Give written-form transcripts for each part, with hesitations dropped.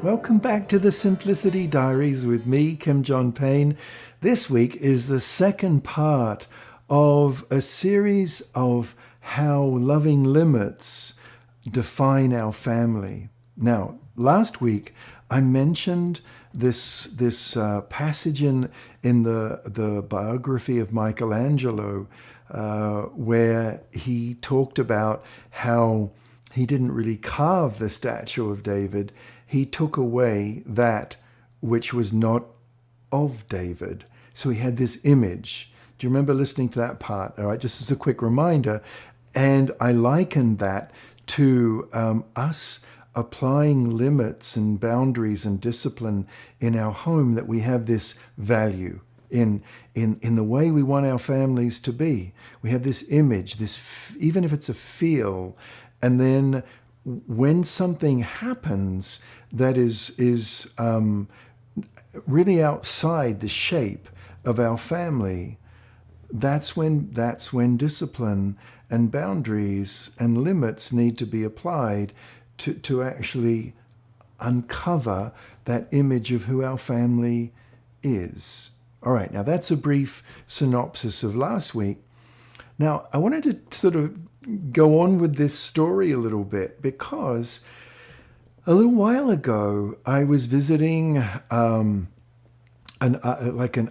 Welcome back to the Simplicity Diaries with me, Kim John Payne. This week is the second part of a series of how loving limits define our family. Now, last week I mentioned this passage in the biography of Michelangelo, where he talked about how he didn't really carve the statue of David. He took away that which was not of David. So he had this image. Do you remember listening to that part? All right, just as a quick reminder. And I likened that to us applying limits and boundaries and discipline in our home, that we have this value in the way we want our families to be. We have this image, even if it's a feel, and then when something happens that is really outside the shape of our family, that's when discipline and boundaries and limits need to be applied to actually uncover that image of who our family is. All right, now that's a brief synopsis of last week. Now, I wanted to sort of go on with this story a little bit, because a little while ago I was visiting an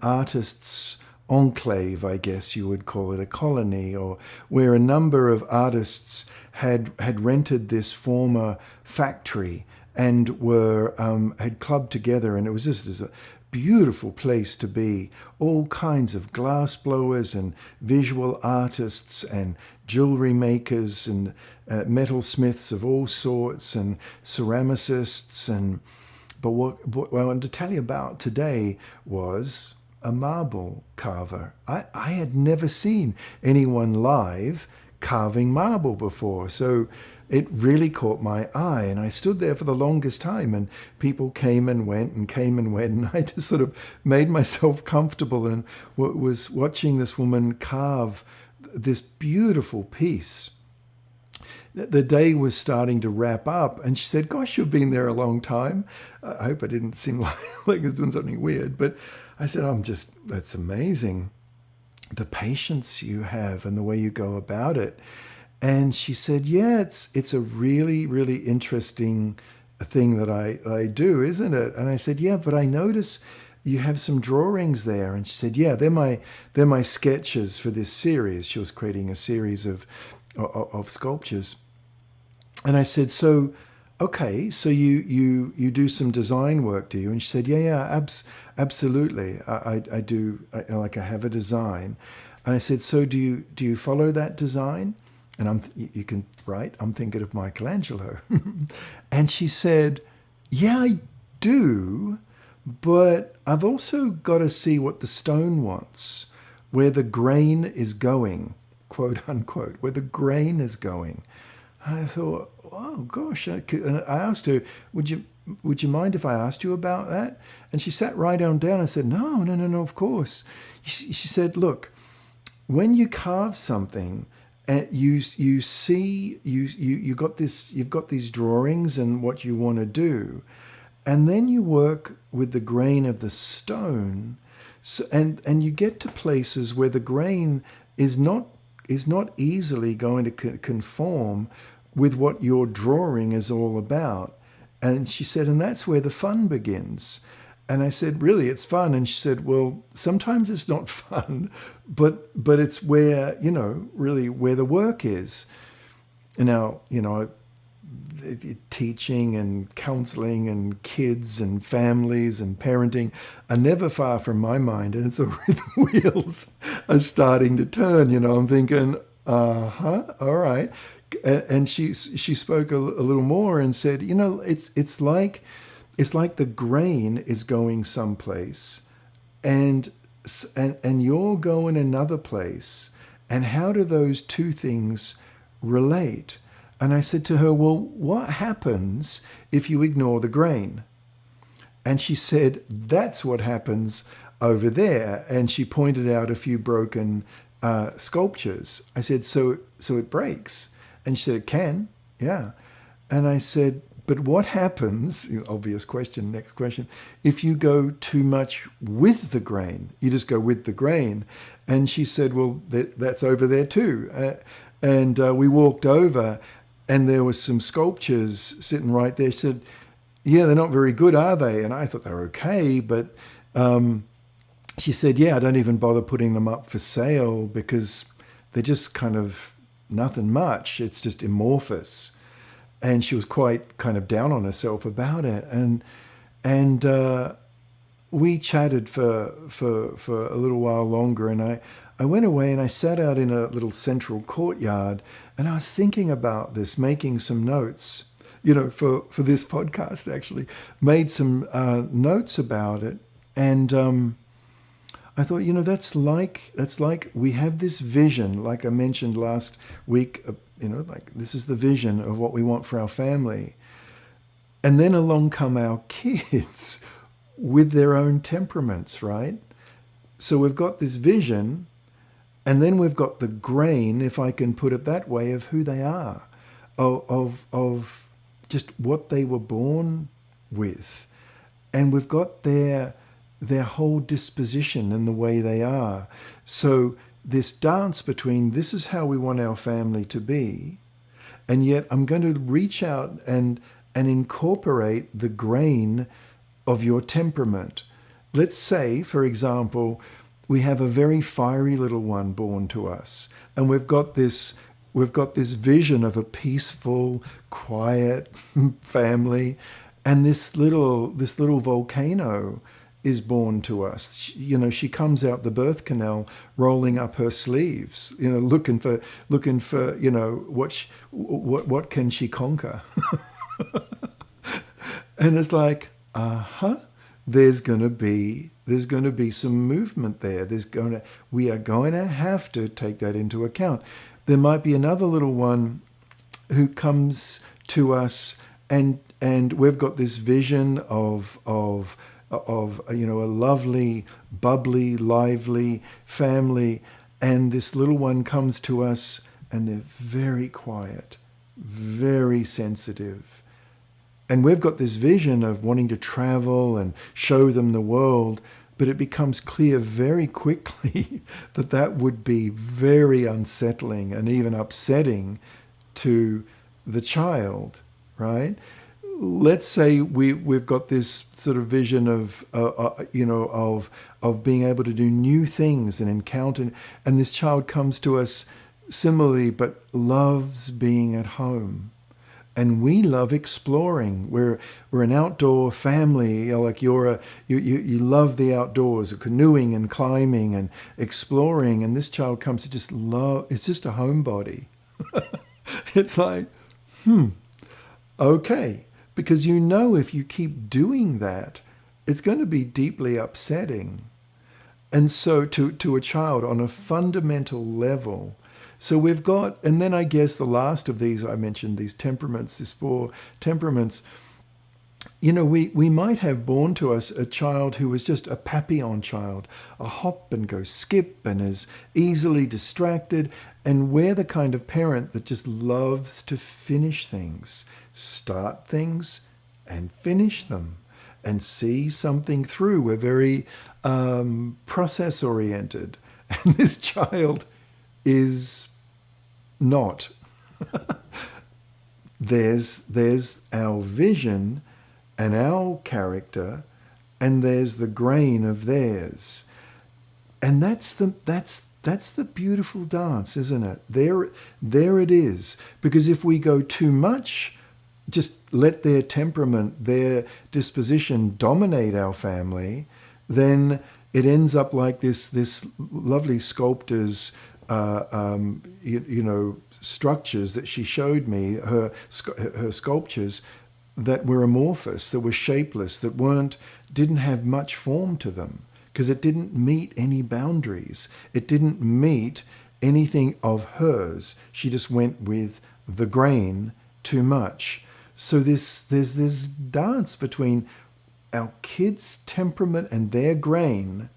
artist's enclave, I guess you would call it, a colony, or where a number of artists had rented this former factory and were had clubbed together, and it was just a beautiful place to be. All kinds of glass blowers and visual artists and jewelry makers and metalsmiths of all sorts and ceramicists. But what I wanted to tell you about today was a marble carver. I had never seen anyone live carving marble before, so it really caught my eye, and I stood there for the longest time, and people came and went, and I just sort of made myself comfortable and was watching this woman carve this beautiful piece. The day was starting to wrap up, and she said, "Gosh, you've been there a long time." I hope I didn't seem like I was doing something weird, but I said, that's amazing, the patience you have and the way you go about it. And she said, "Yeah, it's a really, really interesting thing that I do, isn't it?" And I said, "Yeah, but I notice you have some drawings there." And she said, "Yeah, they're my sketches for this series." She was creating a series of sculptures. And I said, "So, okay, so you do some design work, do you?" And she said, "Yeah, absolutely. I do. I have a design." And I said, "So do you follow that design?" And you can write, I'm thinking of Michelangelo. And she said, "Yeah, I do, but I've also got to see what the stone wants, where the grain is going, quote unquote, where the grain is going." I thought, oh gosh. And I asked her, would you mind if I asked you about that? And she sat right on down and said, no, of course. She said, "Look, when you carve something, and you've got these drawings and what you want to do, and then you work with the grain of the stone, so, and you get to places where the grain is not easily going to conform with what your drawing is all about." And she said, "And that's where the fun begins." And I said, "Really, it's fun?" And she said, "Well, sometimes it's not fun, but it's where, really where the work is." And now, teaching and counseling and kids and families and parenting are never far from my mind. And it's already, the wheels are starting to turn, I'm thinking, all right. And she spoke a little more and said, it's like the grain is going someplace, and you're going another place, and how do those two things relate? And I said to her, "Well, what happens if you ignore the grain?" And she said, "That's what happens over there." And she pointed out a few broken sculptures. I said, so it breaks?" And she said, "It can, yeah." And I said, But what happens, obvious question, next question, if you go too much with the grain? You just go with the grain. And she said, well, that's over there too. And we walked over and there was some sculptures sitting right there. She said, yeah, they're not very good, are they? And I thought they were okay, but she said, yeah, I don't even bother putting them up for sale because they're just kind of nothing much. It's just amorphous. And she was quite kind of down on herself about it. And we chatted for a little while longer. And I went away and I sat out in a little central courtyard and I was thinking about this, making some notes, for this podcast, actually. Made some notes about it. And I thought, that's like we have this vision, like I mentioned last week, like this is the vision of what we want for our family. And then along come our kids with their own temperaments, right? So we've got this vision, and then we've got the grain, if I can put it that way, of who they are, of just what they were born with. And we've got their whole disposition and the way they are. So this dance between this is how we want our family to be, and yet I'm going to reach out and incorporate the grain of your temperament. Let's say, for example, we have a very fiery little one born to us, and we've got this vision of a peaceful, quiet family, and this little volcano is born to us. She comes out the birth canal rolling up her sleeves, looking for what can she conquer. And it's like, there's going to be some movement there. We are going to have to take that into account. There might be another little one who comes to us and we've got this vision of a lovely, bubbly, lively family, and this little one comes to us and they're very quiet, very sensitive. And we've got this vision of wanting to travel and show them the world, but it becomes clear very quickly that would be very unsettling and even upsetting to the child, right? Let's say we've got this sort of vision of being able to do new things and encounter, and this child comes to us similarly, but loves being at home, and we love exploring. We're an outdoor family. Like you love the outdoors, canoeing and climbing and exploring, and this child comes to just love. It's just a homebody. It's like, okay. Because if you keep doing that, it's going to be deeply upsetting. And so to a child on a fundamental level. So we've got, and then I guess the last of these, I mentioned these temperaments, these 4 temperaments. We might have born to us a child who was just a papillon child, a hop and go skip and is easily distracted. And we're the kind of parent that just loves to finish things, start things and finish them and see something through. We're very process oriented. And this child is not. There's our vision and our character, and there's the grain of theirs. And that's the beautiful dance, isn't it? There it is. Because if we go too much, just let their temperament, their disposition dominate our family, then it ends up like this lovely sculptor's structures that she showed me, her sculptures that were amorphous, that were shapeless, that didn't have much form to them, because it didn't meet any boundaries. It didn't meet anything of hers. She just went with the grain too much. So there's this dance between our kids' temperament and their grain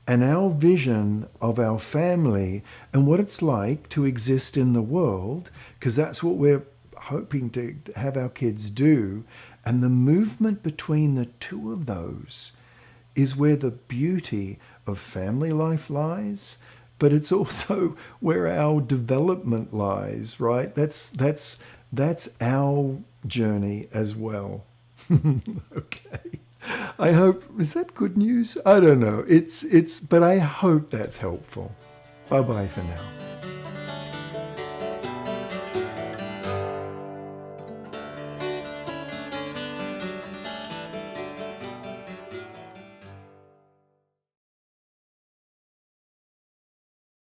and our vision of our family and what it's like to exist in the world, because that's what we're hoping to have our kids do. And the movement between the two of those is where the beauty of family life lies, but it's also where our development lies, right? That's our journey as well. Okay. I hope, is that good news? I don't know. But I hope that's helpful. Bye-bye for now.